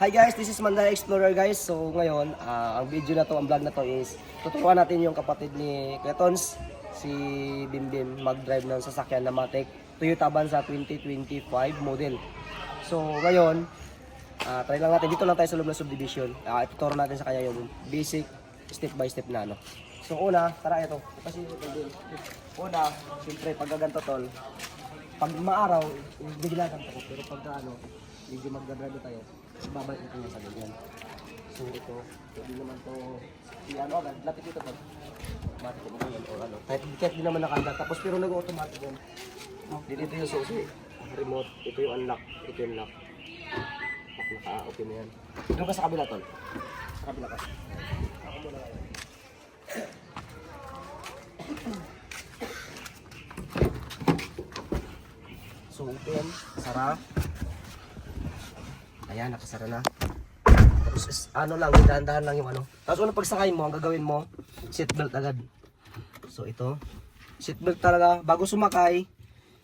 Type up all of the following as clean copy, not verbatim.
Hi guys, this is Mandala Explorer guys. So ngayon, ang video na to, ang vlog na to is tuturuan natin yung kapatid ni Kuya Tons, si Bimbim, mag-drive ng sasakyan na Matic Toyota Avanza 2025 model. So ngayon, try lang natin, dito lang tayo sa loob ng subdivision. Ituturo natin sa kanya yung basic step by step na ano. So una, tara ito. Kasi una, siyempre pag gaganto tol, pag maaraw, bigla ganito ko. Pero pag medyo magdadrive tayo, babalik ito sa ganyan. So ito, hindi naman to agad, lapit ito pag automatic mo yan o ano. Kahit di naman nakanda, tapos pero nag-automatic yan. Dito yung susi, remote, ito yung unlock, ito yung lock. Naka-open na yan. Doon ka sa kabila tol. Sa kabila ka. Ako muna kayo. So open, sara. Ayan, nakasara na. Tapos ano lang, dahan-dahan lang yung ano. Tapos unang pagsakay mo, ang gagawin mo, seatbelt agad. So ito, seatbelt talaga. Bago sumakay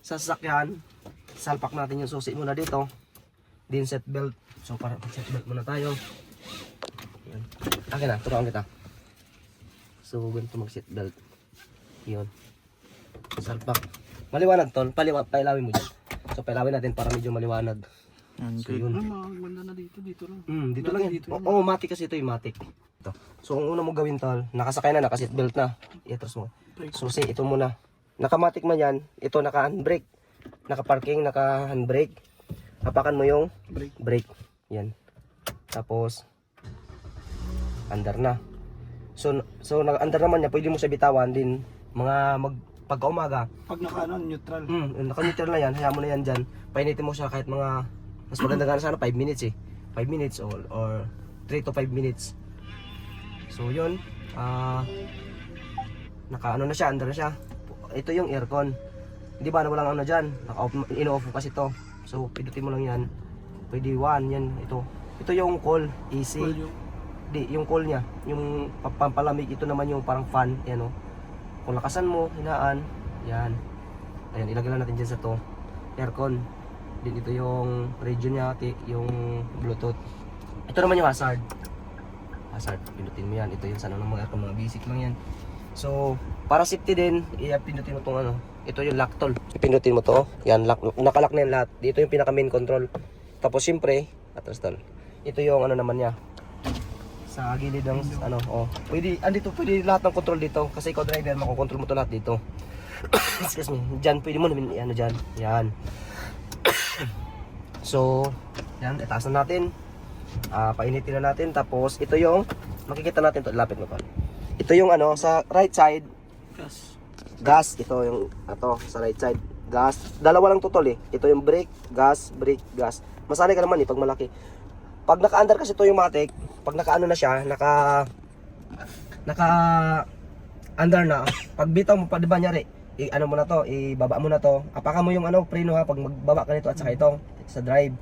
sa sasakyan, salpak natin yung susi muna dito. Din seatbelt. So para seatbelt muna tayo. Ayan. Akin na, turuan kita. So ganito mag-seatbelt. Yun. Salpak. Maliwanag ton, pailawin mo dyan. So pailawin natin para medyo maliwanag. So yun. Maganda na dito lang. Dito lang yan. Oo, matic kasi ito yung matic. Ito. So ang una mo gawin tol, nakasakay na, naka-seatbelt na. Iatras mo. Susi, ito muna. Naka-matic man yan, ito naka-handbrake. Naka-parking, naka-handbrake. Hapakan mo yung brake. Yan. Tapos under na. So naka-under naman niya, pwede mo siya bitawan din pagka-umaga. Pag neutral. Naka-neutral na yan, hayaan mo na yan dyan. Painitin mo siya kahit mga mas maganda gana sana 5 minutes 5 minutes or 3 to 5 minutes. So yun, naka-ano na siya, under na siya. Ito yung aircon. Hindi ba na walang ano dyan, in-off mo kasi ito. So pindutin mo lang yan. Pwede 1, yan, ito. Ito yung call, AC. Di, yung call niya, yung pampalamig, ito naman yung parang fan, yan o. Kung lakasan mo, hinaan, yan. Ayan, ilagay lang natin dyan sa to. Aircon. Din ito yung radio niya, yung Bluetooth. Ito naman yung hazard. Pindutin mo yan. Ito yung sana ng mga basic lang yan. So, para safety din, pindutin mo itong ano. Ito yung lock tol. Pindutin mo to. Yan, lock, nakalock na yung lahat. Dito yung pinaka main control. Tapos siyempre, atras tol. Ito yung ano naman niya. Sa gilid ng ano, Pwede, andito, pwede lahat ng control dito. Kasi ikaw driver, makokontrol mo to lahat dito. Excuse me. Diyan, pwede mo namin, ano dyan. Yan. So, yan, itaas na natin. Painitin na natin. Tapos, ito yung, makikita natin to, lapit mo pa. Ito yung ano, sa right side, gas. Ito yung, sa right side, gas. Dalawa lang tutol eh. Ito yung brake, gas. Masanay ka naman eh, pag malaki. Pag naka-under kasi ito yung matic, pag naka-ano na siya, naka-under na, pag bitaw mo pa, diba nyari, ano mo na to, ibaba mo na to. Apakan mo yung preno ha, pag magbaba ka nito at saka ito sa drive.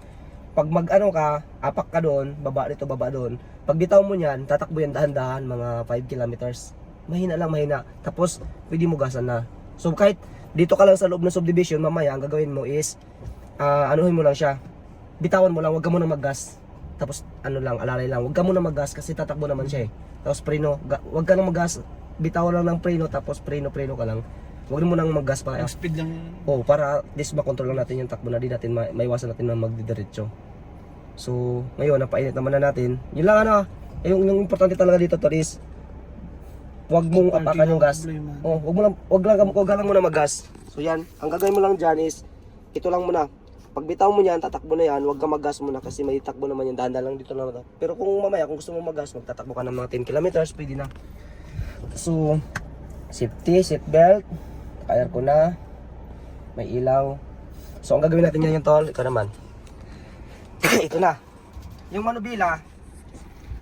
Pag apak ka doon, baba dito, baba doon. Pag bitaw mo niyan, tatakbo yan dahan-dahan, mga 5 kilometers. Mahina. Tapos pwede mo gasan na. So kahit dito ka lang sa loob ng subdivision, mamaya ang gagawin mo is anuhin mo lang siya. Bitawan mo lang, wag ka muna maggas. Tapos alalay lang, wag ka muna maggas kasi tatakbo naman siya eh. Tapos preno, wag ka nang maggas. Bitawan lang ng preno, tapos preno ka lang. Huwag mo nang mag-gas pa. Speed lang. Para at least makontrol lang natin yung takbo na di natin maiwasan natin na magdidiretso. So, ngayon napainit naman na natin. Yun lang yung importante talaga dito to is huwag mong apakan yung gas. Huwag lang muna mag-gas. So yan, ang gagawin mo lang diyan is ito lang muna. Pag bitaw mo niyan, tatakbo na yan, huwag ka mag-gas muna kasi may takbo naman yan, dahan-dahan lang dito lang ito. Pero kung mamaya kung gusto mo mag-gas, magtatakbo ka ng mga 10 kilometers, pwede na. So, safety, seatbelt. Aircon na, may ilaw. So ang gagawin natin ngayon tol, ito naman. Ito na. Yung manubila,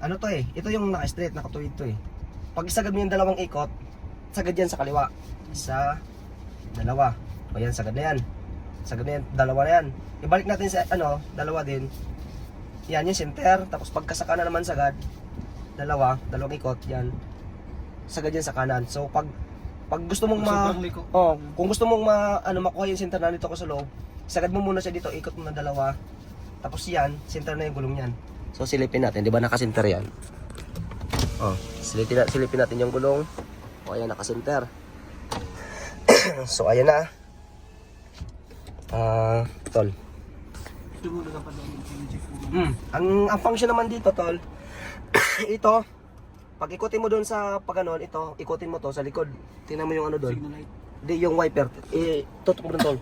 to eh, ito yung naka-straight, nakatuwid to eh. Pag isagad mo yung dalawang ikot, sagad yan sa kaliwa. Isa, dalawa. O yan, sagad na yan. Sagad na yan, dalawa na yan. Ibalik natin sa dalawa din. Yan yung center, tapos pagkasaka na naman sagad, dalawang ikot, yan. Sagad yan sa kanan. So pag gusto mong kung gusto mong makuha yung center na nito ko sa loob, sagad mo muna siya dito, ikot mo na dalawa. Tapos yan, center na yung gulong niyan. So silipin natin, di ba nakasinter yan? Oh, silipin natin yung gulong. O ayan, nakasinter. So ayan na. Tol. Ito mo na pa daw check mo. Ang function naman dito, tol. Ito, pag ikutin mo doon sa paganon, ito, ikutin mo to sa likod. Tingnan mo yung ano doon. Signal light. Di yung wiper. Tutok mo doon, tol.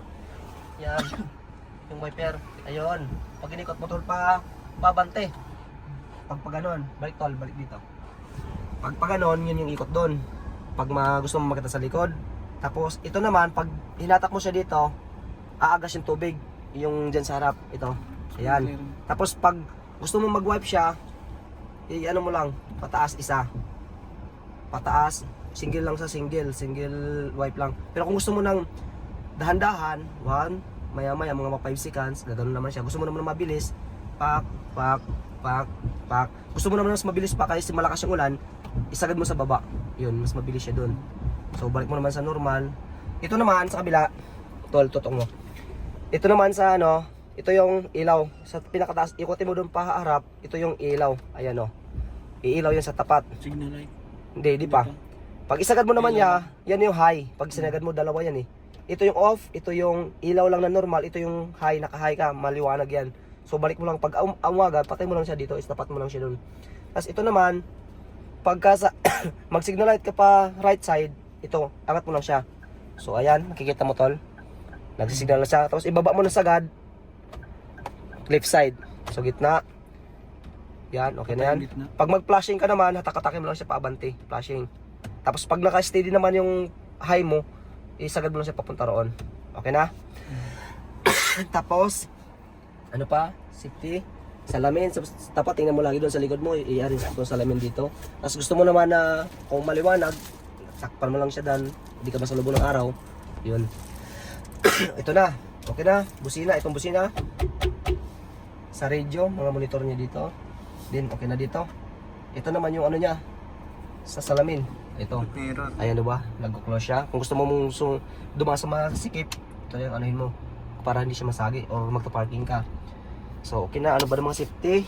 Yan. Yung wiper. Ayun. Pag inikot mo, tol, pabante. Pag paganon, balik tol, balik dito. Pag paganon, yun yung ikot doon. Pag gusto mo makita sa likod. Tapos, ito naman, pag hinatak mo siya dito, aagas yung tubig. Yung dyan sa harap. Ito. Ayan. Tapos, pag gusto mo mag-wipe siya, ano mo lang, pataas isa. Pataas, single lang sa single wipe lang. Pero kung gusto mo ng dahan-dahan, 1, maya-maya mga 5 seconds, gagano naman siya. Gusto mo naman ng mabilis, pak. Gusto mo naman mas mabilis pa kasi malakas yung ulan, isagad mo sa baba. Yun, mas mabilis siya doon. So balik mo naman sa normal. Ito naman sa kabila, tol, tutong mo. Ito naman sa ano, ito yung ilaw. Sa pinakataas, ikutin mo doon pa harap, ito yung ilaw. Ayan o. Iilaw yan sa tapat. Signal light. Hindi pa. Pag isagad mo naman yan yung high. Pag sinagad mo, dalawa yan eh. Ito yung off, ito yung ilaw lang na normal, ito yung high, naka-high ka, maliwanag yan. So balik mo lang, pag umaga, patay mo lang siya dito, istapat mo lang siya doon. Tapos ito naman, pagka sa mag-signal light ka pa right side, ito, angat mo lang siya. So ayan, makikita mo tol. Nagsisignal na siya. Tapos ibaba mo na sagad, left side. So gitna. Yan, okay na yan. Pag mag-flashing ka naman, hatak-hatakin mo lang siya paabante, flashing. Tapos pag naka-steady naman yung high mo, isagad mo lang siya papunta roon. Okay na? Tapos, ano pa? Safety. Salamin. Tapat, tingnan mo lagi doon sa likod mo. I-arin sa salamin dito. Tapos gusto mo naman na kung maliwanag, sakpan mo lang siya dan. Hindi ka masalubong ng araw. Yun. Ito na. Okay na. Busina. Itong busina. Sa radio, mga monitor niya dito. Then, okay na dito. Ito naman yung ano niya. Sa salamin. Ito. Mirror. Ayan, diba? Nag-close siya. Kung gusto mo mong dumaan sa masikip, ito yung anuhin mo. Para hindi siya masagi or magpa-parking ka. So, okay na. Ano ba ng mga safety?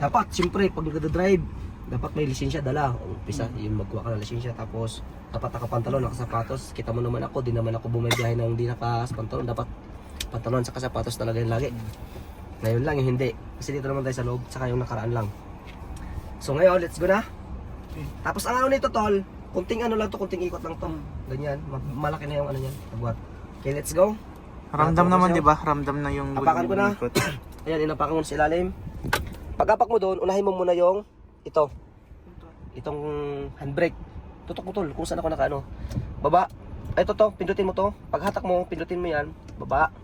Dapat, siyempre, pag nagda-drive, dapat may lisensya dala. Umpisa, yung magkuha ka ng lisensya. Tapos, dapat nakapantalon, nakasapatos. Kita mo naman ako, di naman ako bumibiyahe ng di nakasapantalon. Dapat pantalon sa sapatos talaga yung lagi. Ngayon lang yung hindi. Kasi dito naman tayo sa loob, saka yung nakaraan lang. So ngayon, let's go na. Tapos ang ano nito tol, kunting ano lang to, kunting ikot lang to. Ganyan, malaki na yung ano niyan. Pagbuhat. Okay, let's go. Ramdam naman, di ba? Ramdam na yung Apakan ko na. Ayan, inapakan ko sa ilalim. Pag-apak mo doon, unahin mo muna yung ito. Itong handbrake. Tutok mo tol, kung saan ako nakaano. Baba. Ito to, pindutin mo to. Pag hatak mo, pindutin mo yan. Baba.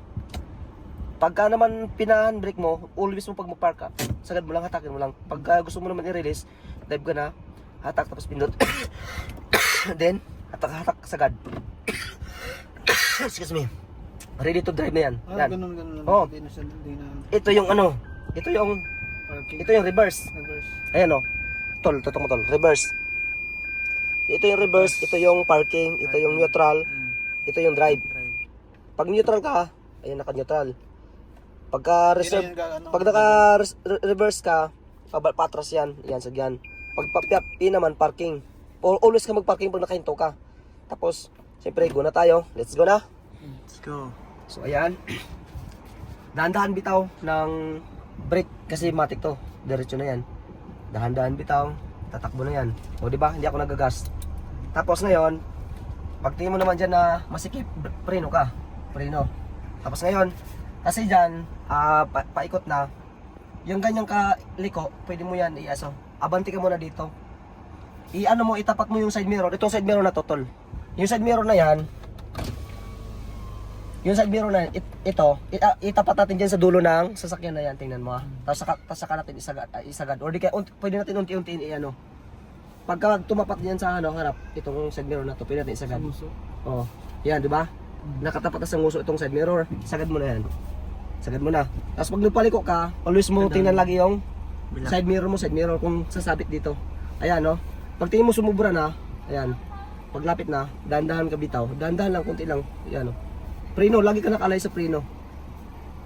Pagka naman pina-handbrake mo, always mo pag mag-park ka, sagad mo lang, hatakin mo lang. Pagka gusto mo naman i-release, dive ka na, hatak tapos pindot. Then, hatak sagad. Excuse me. Ready to drive na yan. Yan. Ganun. Oh. Hindi na Ito yung ano, ito yung reverse. reverse. Ayan o. Tol, tutok mo tol. Reverse. Ito yung reverse, ito yung parking, ito yung neutral, ito yung drive. Pag neutral ka, ayan naka-neutral. Pagka reserve, pag naka-reverse ka, patras yan, yan, sagyan. Pag pa-P naman, parking. Always ka mag-parking pag nakahinto ka. Tapos, siyempre, go na tayo. Let's go na. Let's go. So, ayan. Dahan-dahan bitaw ng brake kasi matik to. Diretso na yan. Dahan-dahan bitaw, tatakbo na yan. O, di ba? Hindi ako nagagas. Tapos ngayon, pag tingin mo naman dyan na masikip, preno ka. Preno. Tapos ngayon, kasi dyan, paikot na, yung ganyang kaliko, pwede mo yan abanti ka muna dito. I-ano mo, itapat mo yung side mirror. Itong side mirror na to, tol. Yung side mirror na yan, itapat natin dyan sa dulo ng sasakyan na yan, tingnan mo. Tapos saka natin isagad. Or di kaya, pwede natin unti-unti i-ano. Pagka tumapat yan sa harap, itong side mirror na to, pwede natin isagad. Oh, yan, di ba? Nakatapat na sa nguso itong side mirror. Sagad mo na yan. Sagad mo na. Tapos pag nagpaliko ka, always mo tingnan lagi yung side mirror kung sasabit dito. Ayan, no? Pag tingin mo sumubra na, ayan. Paglapit na, dahan-dahan ka bitaw. Dahan-dahan lang, kunti lang. Ayan, no? Preno, lagi ka nakalay sa preno.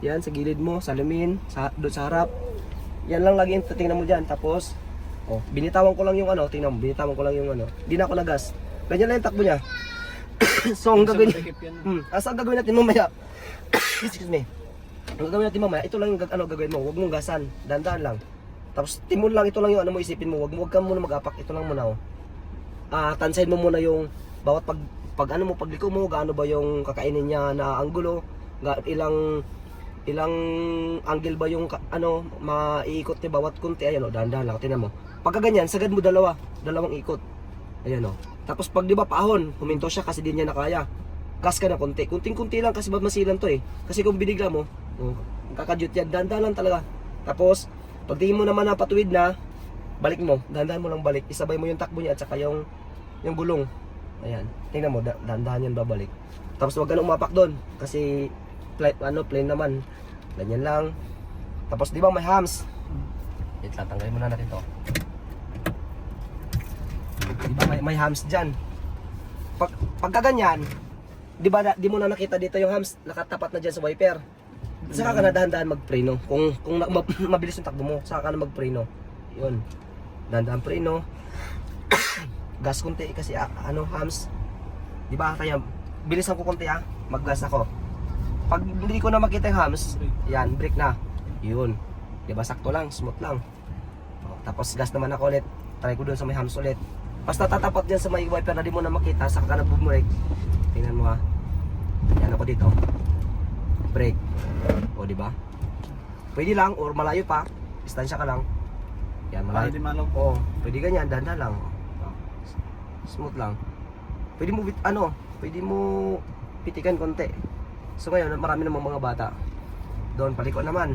Yan, sa gilid mo, salamin, doon sa harap. Yan lang lagi yung tingnan mo dyan. Tapos, oh, binitawan ko lang yung ano, tingnan mo, binitawan ko lang yung ano. Di na ako nagas. Ganyan lang yung takbo niya. So, ang gagawin, ang gagawin natin mamaya, excuse me, ang gagawin natin mamaya, ito lang yung gagawin mo, huwag mong gasan, dandan lang. Tapos, timon lang, ito lang yung ano mo, isipin mo, huwag ka muna mag-apak, ito lang muna, oh. Tansahin mo muna yung, bawat pag ano mo, pagliko mo, gaano ba yung kakainin niya na anggulo, ilang angle ba yung ano maiikot niya bawat kunti. Ayan o, dahan-dahan lang, tingnan mo. Pagka ganyan, sagad mo dalawang ikot. Ayan o. Tapos pag di ba paahon, huminto siya kasi di niya nakaya. Gas ka na konti. Kunting-kunti lang kasi masilan to eh. Kasi kung binigla mo, kakadyot yan. Dahan-dahan lang talaga. Tapos, pag tingin mo naman na patuwid na, balik mo. Dahan-dahan mo lang balik. Isabay mo yung takbo niya at saka yung gulong. Ayan. Tingnan mo, dahan-dahan yan babalik. Tapos huwag ka na umapak doon kasi plain naman. Ganyan lang. Tapos di ba may hams? Wait lang, tanggalin muna natin to. Di ba may hams dyan? Pagka ganyan, di ba di mo na nakita dito yung hams nakatapat na dyan sa wiper? Saka ka na dahan-dahan mag-preno. Kung mabilis yung takbo mo, saka ka na mag-preno. Yun. Dahan-dahan preno. Gas konti kasi hams. Di ba kaya bilisan ko konti mag-gas ako. Pag hindi ko na makita yung hams, yan, brake na. Yun. Diba, sakto lang, smooth lang. Tapos gas naman ako ulit. Try ko doon sa may hams ulit. Basta tatapat dyan sa may wiper na di mo na makita, saka ka na bumbrake. Tingnan mo ha. Yan ako dito. Brake. O, diba? Pwede lang, or malayo pa. Distansya ka lang. Yan, malayo. Oo, pwede ganyan, dahan lang. Smooth lang. Pwede mo, pwede mo pitikan konti. So ngayon, marami namang mga bata. Doon, paliko naman.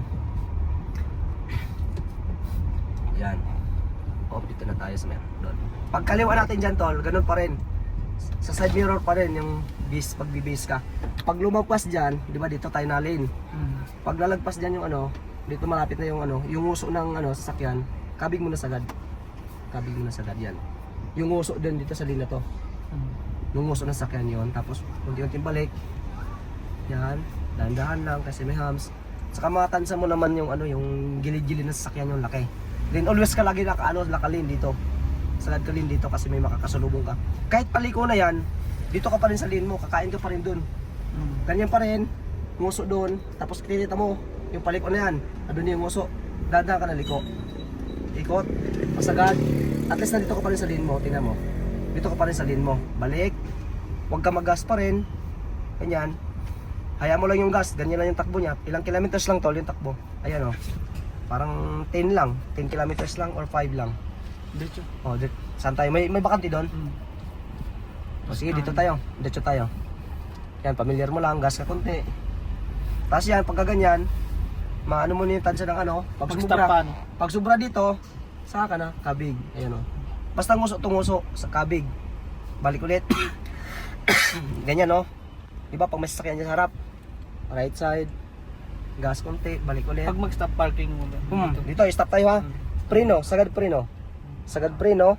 Yan. O, dito na tayo sa meron. Doon. Pagkaliwa natin dyan, tol, ganun pa rin. Sa side mirror pa rin yung pag-base ka. Pag lumagpas dyan, di ba dito tayo na lane. Pag lalagpas dyan yung dito malapit na yung yung uso ng sasakyan, kabig mo na sagad. Kabig mo na sagad yan. Yung uso din dito sa lane na to. Yung uso ng sasakyan yun. Tapos, unti-unting balik. Yan, dahan-dahan lang kasi may hams. Saka matansa mo naman yung yung gilid-gilid ng sasakyan yung laki. Then always ka lagi nakalin dito. Sagad ka lin dito kasi may makakasalubong ka. Kahit paliko na yan, dito ka pa rin sa lane mo, kakain ka pa rin dun. Ganyan pa rin, nguso dun, tapos kinita mo, yung paliko na yan, doon yung nguso, dahan-dahan ka na liko. Ikot, pasagad, at least nandito ka pa rin sa lane mo, tingnan mo. Dito ka pa rin sa lane mo, balik, huwag ka mag-gas pa rin, ganyan. Hayaan mo lang yung gas, ganyan lang yung takbo niya. Ilang kilometers lang tol yung takbo. Ayan o. Parang 10 lang. 10 kilometers lang or 5 lang. Dito. O, saan tayo? May bakante doon? O sige, dito tayo. Dito tayo. Yan, familiar mo lang. Gas ka konti. Tapos yan, pagka ganyan, maano mo na yung tansya ng pag sobra dito, saka ka na, kabig. Ayan o. Basta nguso sa kabig. Balik ulit. Ganyan o. Diba, pag may sasakyan dyan sa harap, right side, gas konti, balik ulit. Pag mag-stop parking muna. Dito, stop tayo ha. Preno, sagad preno. Sagad preno,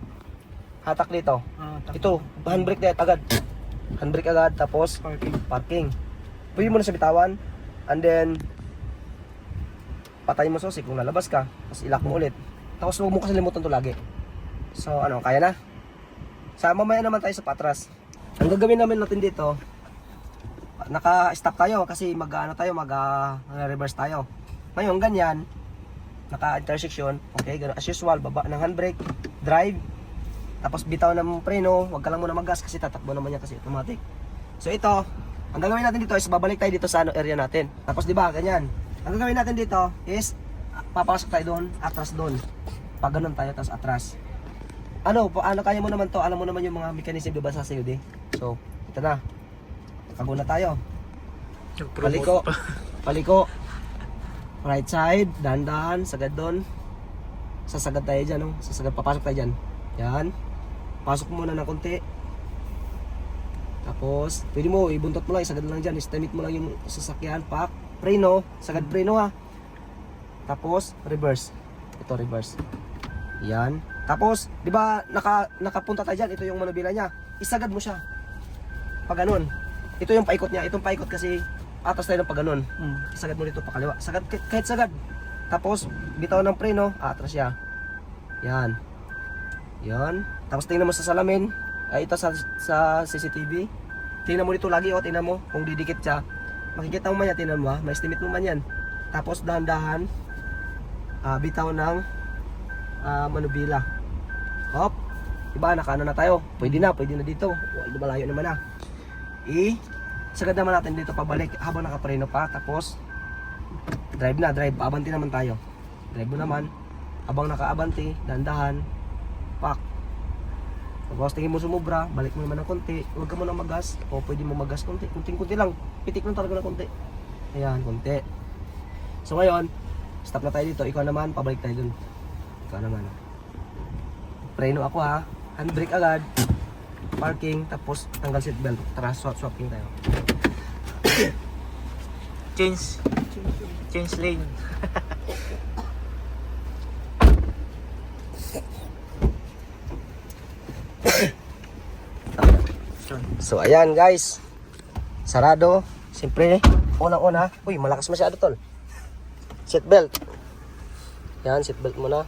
hatak dito. Ito, handbrake na agad. Handbrake agad, tapos parking. Pwede mo na sa bitawan, and then, patay mo susi kung lalabas ka, tapos ilak mo ulit. Tapos huwag mo kasalimutan to lagi. So, kaya na? Sa mamaya naman tayo sa patras. Ang gagawin namin natin dito, naka-stop tayo kasi mag-reverse tayo. Ngayon, ganyan, naka-intersection, okay, ganun, as usual, baba ng handbrake, drive, tapos bitaw ng preno, wag ka lang muna mag-gas kasi tatakbo naman yan kasi automatic. So ito, ang gagawin natin dito is babalik tayo dito sa area natin. Tapos di ba, ganyan. Ang gagawin natin dito is papasok tayo doon, atras doon. Pag ganun tayo, tapos atras. Kaya mo naman to, alam mo naman yung mga mechanism diba sa COD. So, ito na. Kaguna tayo. Paliko. Right side, dahan-dahan, sagad doon. Sasagad tayo dyan, no? Papasok tayo dyan. Yan. Pasok muna ng konti. Tapos, pwede mo, ibuntot mo lang, isagad lang dyan. Istamit mo lang yung sasakyan, pak. Preno, sagad preno ha. Tapos, reverse. Ito, reverse. Yan. Tapos, di ba, nakapunta tayo dyan, ito yung manubila niya. Isagad mo siya. Pag ganun. Ito yung paikot niya. Itong paikot kasi atas tayo ng pag ganun. Isagad mo dito pa kaliwa. Sagad, kahit sagad. Tapos, bitaw ng preno, atras siya. Yan. Yan. Tapos tingnan mo sa salamin. Ay, ito sa CCTV. Tingnan mo dito lagi, o, tingnan mo. Kung didikit siya, makikita mo man yan, tingnan mo ha. May estimate mo man yan. Tapos, dahan-dahan, bitaw ng manubila. Hop. Diba, nakaano na tayo. Pwede na dito. Malayo naman na. Sagad naman natin dito pabalik habang nakapreno pa. Tapos, drive. Paabanti naman tayo. Drive mo naman. Habang nakaabanti, dandahan, pak. Tapos tingin mo sumubra, balik mo naman ng konti. Huwag ka muna magas. O pwede mo magas konti. Kunting-kunti lang. Pitik lang talaga ng konti. Ayan, konti. So ngayon, stop na tayo dito. Ikaw naman, pabalik tayo dun. Ikaw naman. Preno ako ha. Handbrake agad. Parking, tapos tanggal seatbelt. Tara, swapping tayo. Change lane. So ayan guys. Sarado. Siyempre, unang-una. Uy, malakas masyado tol. Seatbelt. Yan, seatbelt muna.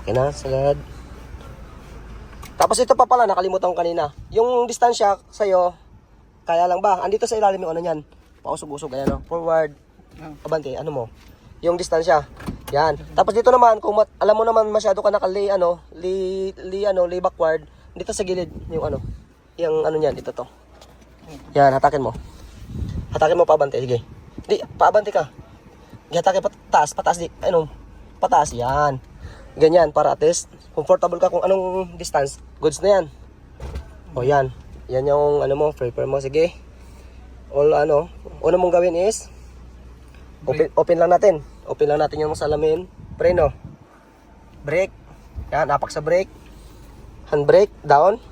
Okay na, sagad. Tapos ito pa pala, nakalimutan ko kanina. Yung distansya sa'yo, kaya lang ba? Andito sa ilalim yung ano yan. Pausog-usog, ayan o. Forward. Abante, ano mo? Yung distansya. Yan. Tapos dito naman, kung alam mo naman masyado ka nakali, lay backward, dito sa gilid, yung ano. Yung ano yan, dito to. Yan, hatakin mo. Hatakin mo paabante, sige. Hindi, paabante ka. Hatakin pataas, pataas, yan. Ganyan, para at least, comfortable ka kung anong distance. Goods na yan. O yan. Yan yung ano mo, prepare mo. Sige. Una mong gawin is open lang natin. Open lang natin yung salamin. Preno. Brake. Yan, apak sa brake. Handbrake, down.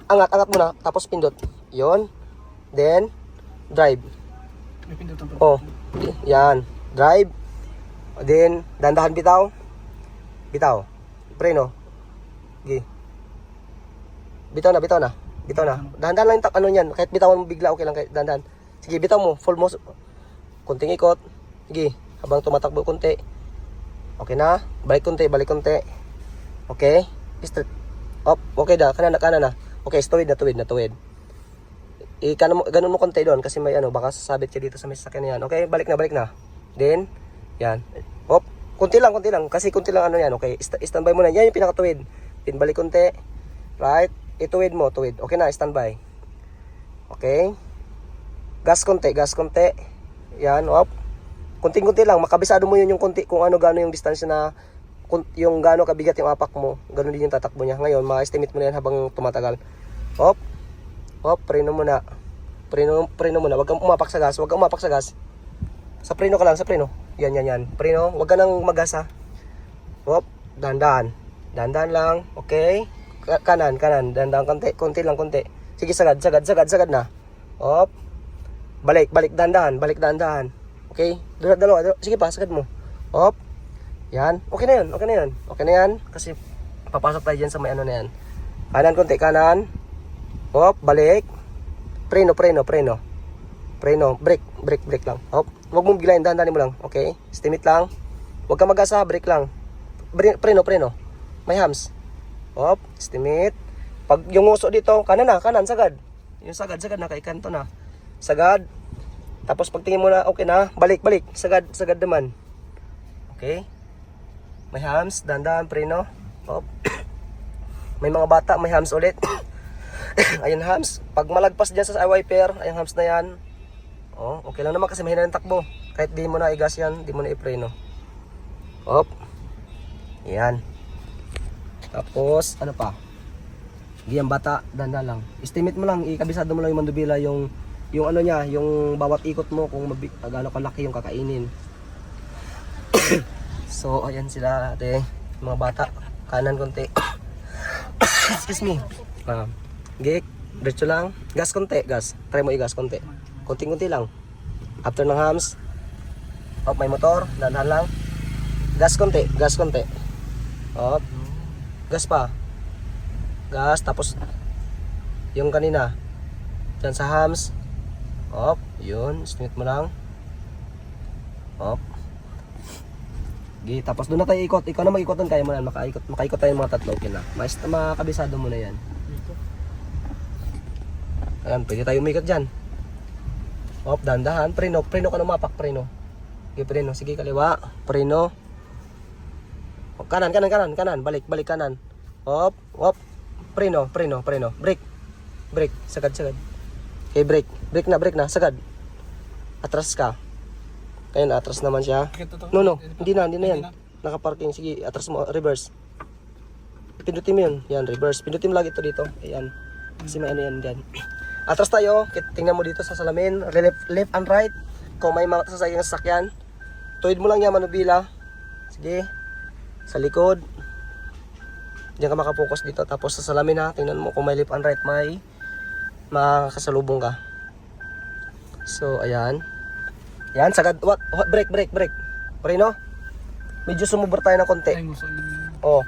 Angat mo na, tapos pindot. Yon. Then, drive. Oh, yan. Drive. Then, dandahan bitaw. Bitaw. Preno. Okay. Bitaw na. Dahan-dahan lang yung ano niyan. Kahit bitawan mo bigla, okay lang. Kahit dahan-dahan. Sige, bitaw mo. Full mo. Kunting ikot. Sige. Habang tumatakbo kunti. Okay na. Balik kunti. Okay. Straight. Up. Okay na. Kanan na. Okay, tuwid na. Ganun mo kunti doon. Kasi may baka sasabit ka dito sa may sasakyan na yan. Okay, balik na. Then, yan. Up. Kunti lang. Kasi kunti lang yan. Okay, standby mo na. Yan yung pinakatuwid. Then, balik kunti. Right. Ituwid mo. Okay na, standby. Okay. Gas konti. Yan, up. Kunting-kunti lang. Makabisado mo yun yung kunti. Kung gano yung distansya na, yung gano kabigat yung apak mo. Gano'n din yung tatakbo niya. Ngayon, ma-estimate mo na yan habang tumatagal. Up. Preno mo na. Huwag kang umapak sa gas. Sa preno ka lang, Yan. Preno, huwag ka nang magasa. Up. Dahan-dahan lang. Okay. Kanan. Dahan-dahan, konti lang. Sige, sagad na. Up. Balik, dahan-dahan. Okay? Dalawa. Sige pa, sagad mo. Up. Yan. Okay na yan. Kasi papasok tayo dyan sa may ano na yan. Kanan, konti. Up. Balik. Preno. Break lang. Up. Huwag mong biglayin, dahan-dahanin mo lang. Okay? Estimate lang. Huwag ka mag-asa, break lang. Preno. May hams. Up. Estimate. Pag yung uso dito, kanan, sagad. Yung sagad na, kay kanto na. Sagad. Tapos pag tingin mo na, okay na, balik. Sagad naman. Okay? May hams, dandan, preno. Up. May mga bata, may hams ulit. Ayun hams. Pag malagpas dyan sa wiper, ayun hams na yan. Oh, okay lang naman kasi mahina ng takbo. Kahit di mo na i-gas yan, di mo na i-preno. Up. Yan. Tapos, ano pa? Diyan bata, dandan lang. Estimate mo lang, ikabisado mo lang yung mandubila, yung ano niya, yung bawat ikot mo kung gaano kalaki yung kakainin. So, ayan sila ate, mga bata. Kanan konti. Excuse me. Gik, diretso lang. Gas konti, gas. Try mo i-gas konti. Konting-konti lang. After ng hams, may motor, dahan lang. Gas konti. Up. Gas pa. Gas, tapos yung kanina dyan sa hams. Up, yun, estimate mo lang. Hop. Okay, tapos doon na tayo ikot. Ikaw na mag-ikot doon, kaya mo na. Makaikot tayo mga tatlo. Okay na. Makabisado mo na yan. Dito. Ayan, pwede tayo umikot dyan. Hop, dahan-dahan. Preno ka na mapak, preno. Okay, preno. Sige, kaliwa. Preno. Hop, kanan. Balik kanan. Hop. Preno. Break. Sagad. Okay, break na. Sagad. Atras ka. Ayun, atras naman siya. Ito to. No. Hindi na yan. Naka-parking. Sige, atras mo. Reverse. Pindutin mo yun. Yan, reverse. Pindutin mo lagi ito dito. Ayan. Kasi may ano yan dyan. Atras tayo. Tingnan mo dito sa salamin. Left and right. Kung may mga sasakyan. Tuwid mo lang yan, manubila. Sige. Sa likod. Diyan ka makapokus dito. Tapos sa salamin ha. Tingnan mo kung may left and right. May makakasalubong ka. So, ayan. Yan, sagad. Break. Preno. Medyo sumubra tayo ng konti. Ay, gusto yun. Oh.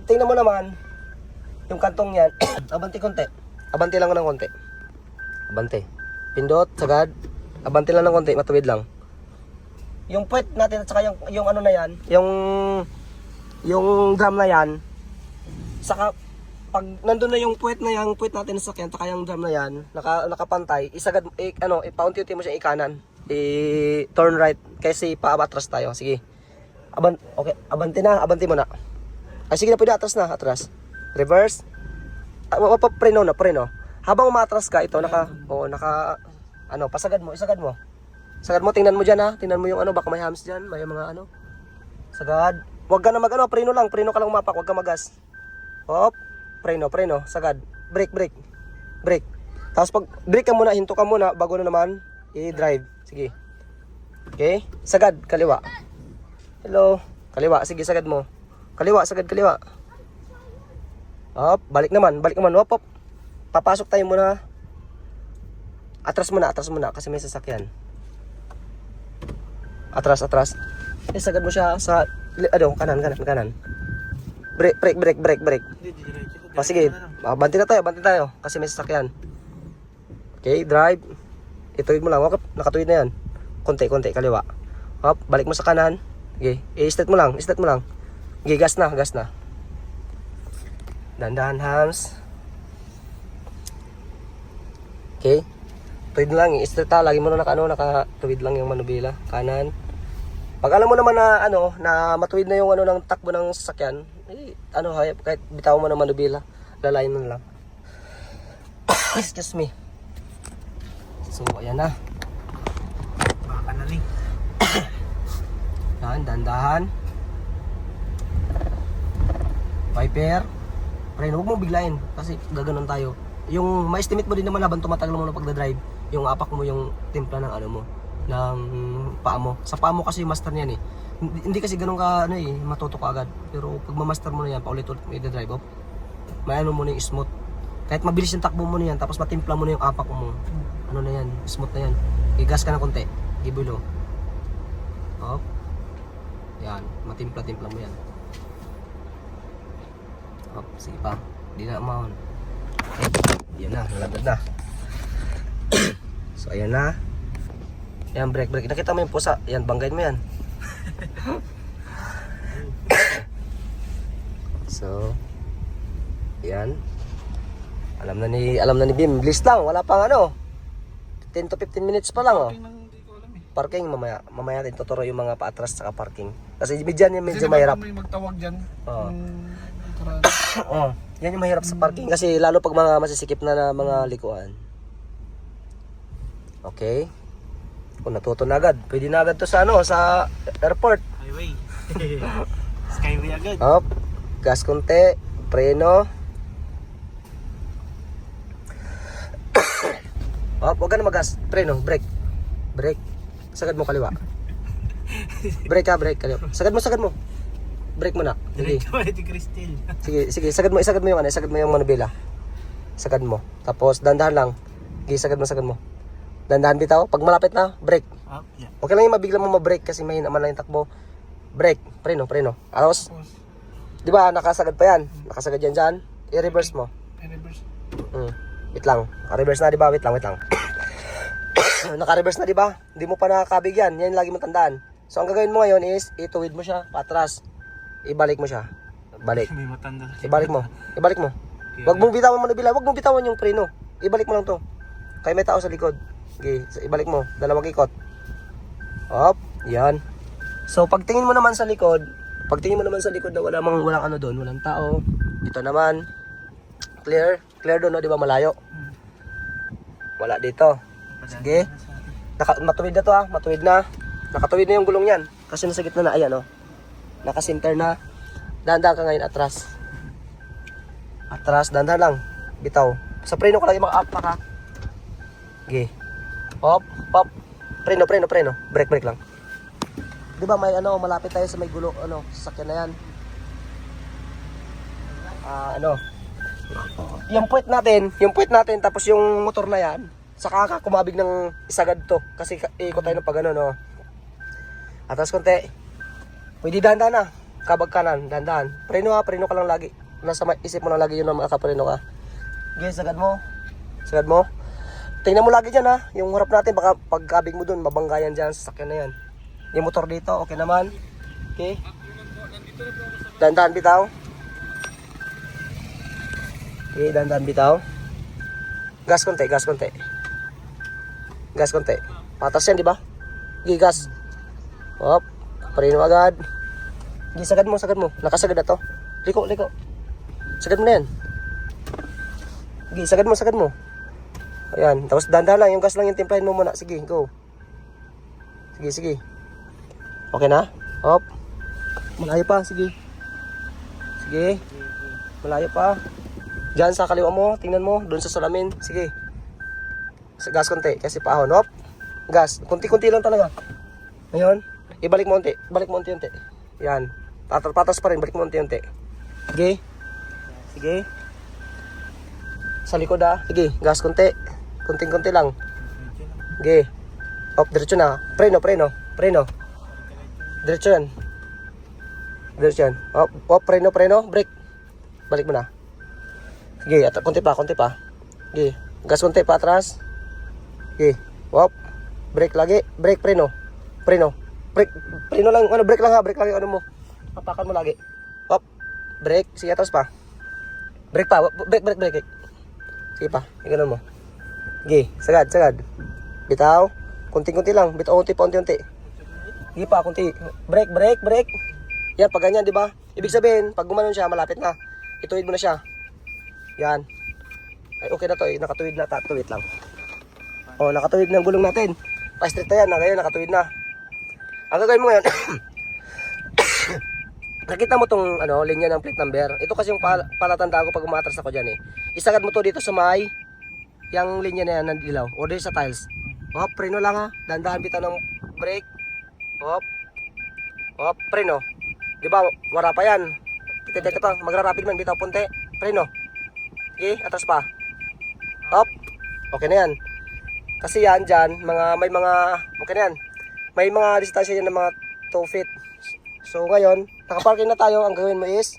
Tingnan mo naman. Yung kantong yan. Abante konti. Abante lang ng konti. Abante. Pindot, sagad. Abante lang ng konti. Matuwid lang. Yung puwet natin at saka yung ano na yan. Yung drum na yan. Saka pag nandun na yung puwet natin sa sakyan, saka yung drum na yan, nakapantay, isagad, paunti-unti mo siya ikanan. Turn right kasi paatras tayo. Sige. Okay, abante mo na. Ay sige na, pwede atras. Reverse. Preno. Habang umatras ka, ito pasagad mo. Sagad mo, tingnan mo diyan ha. Tingnan mo yung baka may hams diyan, may mga Sagad. Huwag ka na preno ka lang umapak, huwag ka magas. Hop. Preno, sagad. Break. Tapos pag break ka muna, hinto ka muna bago na naman i-drive. Sige. Okay? Sagad, kaliwa. Hello. Kaliwa, sige, sagad mo. Sagad. Hop, balik naman. Hop. Papasok tayo muna. Atras muna kasi may sasakyan. Atras. Sagad mo siya sa kanan. Break. Hindi, diretso. Sige, banti na tayo kasi may sasakyan. Okay, drive. Ituwid mo lang, nakatuwid na yan. Konti, kaliwa. Hop, balik mo sa kanan. Okay, i-start mo lang. Okay, gas na. Dahan-dahan, hams. Okay. Tuwid lang, i-start ta. Lagi mo na nakatuwid lang yung manubila. Kanan. Pag alam mo naman na matuwid na yung ng takbo ng sasakyan, kahit bitaw mo na manubila, lalayin mo na lang. Excuse me. So, ayan na. Baka na ni. Dahan-dahan. Viper. Pre, huwag mo biglayin kasi gaganon tayo. Yung ma-estimate mo din naman habang tumatagal mo ng pagdadrive, yung apak mo, yung timpla ng ng paa mo. Sa paa mo kasi yung master niyan eh. Hindi kasi ganun ka matuto ka agad. Pero pag ma-master mo na yan, paulit-ulit mo i-drive up, may mo na yung smooth. Kahit mabilis yung takbo mo na yan, tapos matimpla mo na yung apak mo. Na yan, smooth na yan. Igas ka na konti. Gibulo. Hop. Yan, matimpla-timpla mo yan. Hop, sige pa. Hindi na umahon. Yan na, naladad na. So, ayan na. Yan, break. Nakita mo yung pusa. Yan, banggain mo yan. So, yan. Alam na ni Bim. Bilis lang, wala pang 10 to 15 minutes pa lang Hindi ko alam eh. Parking mamaya din tuturo yung mga paatras sa parking. Kasi medyo mahirap. Kasi may magtawag dyan. Oo. Yan yung mahirap sa parking kasi lalo pag mga masisikip na mga likuan. Okay. Kung natuto na agad, pwede na agad to sa sa airport. Highway. Skyway agad. Hop. Gas konti, preno. Hop, huwag ka na mag-gas. Preno, brake. Sagad mo kaliwa. Brake kaliwa. Sagad mo. Brake mo na. Diretso ay ti Cristel. Sige, sagad mo yung manubila. Sagad mo. Tapos dandahan lang. Sige, sagad mo. Dandahan bitaw. Pag malapit na, brake. Yeah. Okay lang yung mabigla mo ma-brake kasi mahina man lang yung takbo. Brake, preno. Aros. Di ba, nakasagad pa yan. Nakasagad yan dyan. I-reverse mo. I-reverse. Wait lang. Reverse na, di ba? Wait lang. Naka-reverse na, di ba? Hindi mo pa nakakabig yan. Yan yung lagi mong tandaan. So, ang gagawin mo ngayon is, ituwid mo siya, patras. Ibalik mo siya. Balik. May matanda. Ibalik mo. Ibalik mo. Huwag mong bitawan mo na bila. Huwag mong bitawan yung preno. Ibalik mo lang to. Kaya may tao sa likod. Okay, so ibalik mo. Dalawang ikot. Hop. Yan. So, pagtingin mo naman sa likod, na walang ano doon, walang tao. Ito naman. Clear. Clear doon, no? Di ba malayo? Wala dito. Sige. Matuwid na to, ha. Matuwid na. Nakatuwid na yung gulong yan. Kasi nasa gitna na. Ayan, oh. Nakasinter na. Dahan-dahan ka ngayon atras. Atras, dahan-dahan lang. Bitaw. Sa preno ko lagi maka-up pa ka. Okay. Hop, hop. Preno. Break lang. Di ba may ano, malapit tayo sa may gulo, ano, sasakyan na yan. Yung puwet natin, tapos yung motor na yan, saka ka kumabig ng isagad to. Kasi ikot tayo ng pag ano, no. Atras konti. Pwede dahan-dahan na. Kabag kanan, dahan-dahan. Preno ka lang lagi. Nasa isip mo lang lagi yun na makapreno ka. Okay, sagad mo. Tingnan mo lagi dyan, ha. Yung harap natin, baka pagkabig mo dun, mabanggayan dyan, sasakyan na yan. Yung motor dito, okay naman. Okay. Dahan-dahan bitaw. Okay, dahan-dahan bitaw. Gas konti. Patas yan, di ba? Okay, gas. Hop. Preno agad. Okay, sagad mo. Nakasagad na to. Liko. Sagad mo na yan. Okay, sagad mo. Ayan. Tapos dahan-dahan lang. Yung gas lang yung timplahin mo muna. Sige, go. Sige. Okay na? Hop. Malayo pa. Sige. Malayo pa. Diyan sa kaliwa mo. Tingnan mo. Doon sa salamin. Sige. Sa gas konti. Kasi paahon. Hop. Gas. Kunti-kunti lang talaga. Ngayon. Ibalik mo unti. Yan. Patas pa rin. Balik mo unti-unti. Sige. Sa likod, ha. Sige. Gas konti. Kunting-kunti lang. Sige. Hop. Diretso na. Preno. Diretso yan. Hop. Preno. Break. Balik mo na. Sige. Konti pa. Sige. Gas konti pa atras. Sige. Hop. Break lagi. Break. Preno. Preno lang. Break lang, ha. Break lang yung ano mo. Papakan mo lagi. Hop. Break. Sige, atras pa. Break pa. Break. Sige pa. Ganun mo. Sige. Sagad. Bitaw. Kunti-kunti lang. Bitaw unti. Sige pa. Kunti. Break. Yan. Pag ganyan, di ba? Ibig sabihin, pag gumanon siya, malapit na. Ituwid mo na siya. Yan. Ay, okay na to. Nakatuwid na. Tuwid lang. Oh, nakatuwid na ang gulong natin. Pa-straight na yan. Ngayon, nakatuwid na. Ang gagawin mo ngayon, nakita mo tong linya ng plate number. Ito kasi yung palatandaan ko pag umatras ako dyan, eh. Isagad mo to dito sa may yung linya na yan ng dilaw. O dito sa tiles. Hop, preno lang, ha. Dahan-dahan bitaw ng brake. Hop, preno. Di ba, wala pa yan. Kita pa, magra-rapid man, bitaw punti. Preno. Okay, atras pa. Hop. Okay na yan. Kasi yan dyan, okay na yan. May mga distansya yan ng mga 2 feet. So ngayon, nakaparking na tayo. Ang gawin mo is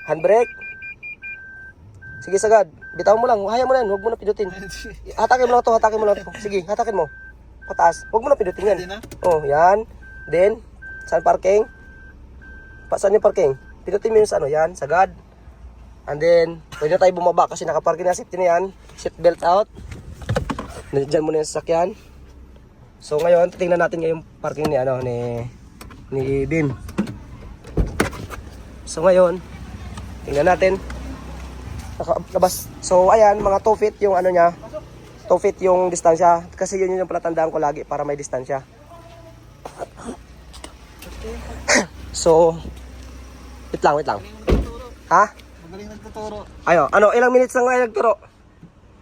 handbrake. Sige, sagad. Bitaw mo lang. Hayaan mo na yan. Huwag mo na pidutin. Hatakin mo lang to. Sige, hatakin mo. Pataas. Huwag mo na pidutin yan. Oh, yan. Then, saan parking? Saan yung parking? Pidutin mo yung sa yan. Sagad. And then, pwede na tayo bumaba kasi nakaparking na. Safety na yan. Seat belt out. Nandiyan mo na yung sasakyan. So ngayon, titingnan natin yung parking ni Bim. So ngayon, tingnan natin. Nakabas. So ayan, mga 2 feet yung niya. 2 feet yung distansya. Kasi yun yung palatandaan ko lagi para may distansya. So, wait lang. Ha? Magaling nagtuturo. Ayo, ilang minutes lang nga nagturo?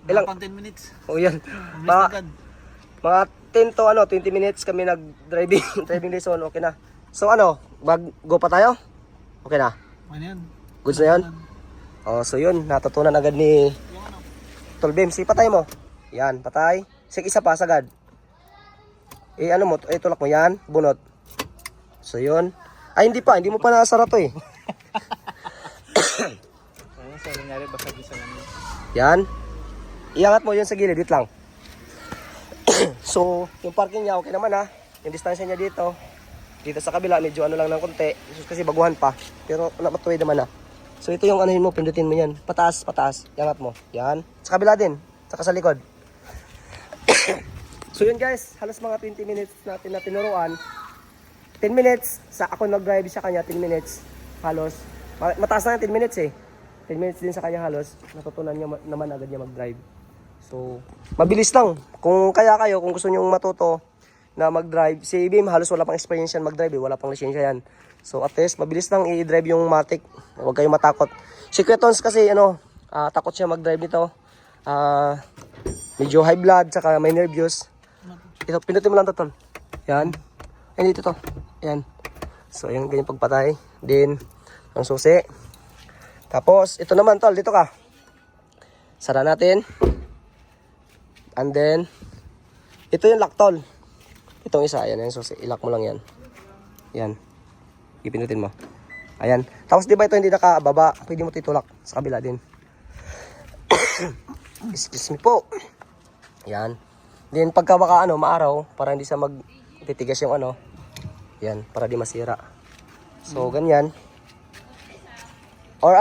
Ilang 10 minutes. Oh, yan. Mga 10 to 20 minutes kami driving lesson, okay na. So mag-go pa tayo? Okay na? Ano yan? Goods na yun? Oh, so yun, natutunan agad ni Tolbim. Sige, patay mo. Yan, patay. Sige, isa pa, sagad. Tulak mo yan, bunot. So yun. Ay, hindi mo pa nakasara to eh. Ano sa nangyari, basag isa lang. Yan. Iangat mo yun sa gilid, wait lang. So, yung parking niya okay naman ha. Yung distansya niya dito. Dito sa kabila, medyo ano lang ng konti. Kasi baguhan pa. Pero matuwid naman ha. So, ito yung anuhin mo, pindutin mo yan. Pataas, pataas. Yangat mo. Yan. Sa kabila din. Saka sa likod. So, yun guys. Halos mga 20 minutes natin na tinuruan. 10 minutes. Sa ako nag-drive sa kanya, 10 minutes. Halos. Mataas na 10 minutes eh. 10 minutes din sa kanya halos. Natutunan niya naman agad niya mag-drive. So, mabilis lang. Kung kaya kayo, kung gusto niyo matuto na mag-drive, si Bim halos wala pang experience yan mag-drive eh. Wala pang lisensya yan. So, at least, mabilis lang i-drive yung Matic. Huwag kayong matakot. Si Quetons kasi, takot siya mag-drive nito. Medyo high blood, saka may nervous. Ito, pinutin mo lang to, tol. Yan. Ay, dito to. Yan. So, yung ganyan pagpatay. Then, ang susi. Tapos, ito naman, tol. Dito ka. Sara natin. And then, ito yung lock, tol. Itong isa. Ayan, yung susi. I-lock mo lang yan. Yan. Ipinutin mo. Ayan. Tapos, di ba ito hindi nakababa? Pwede mo titulak sa kabila din. Excuse me po. Yan. Then, pagka baka, maaraw, para hindi sa magtitigas yung yan, para di masira. So, ganyan. Or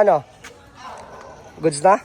goods na?